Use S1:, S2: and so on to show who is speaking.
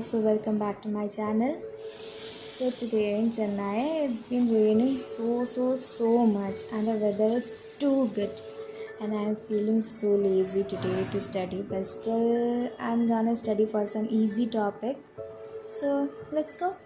S1: so welcome back to my channel. So today in Chennai, it's been raining so much, and the weather is too good. And I'm feeling so lazy today to study, but still, I'm gonna study for some easy topic. So let's go.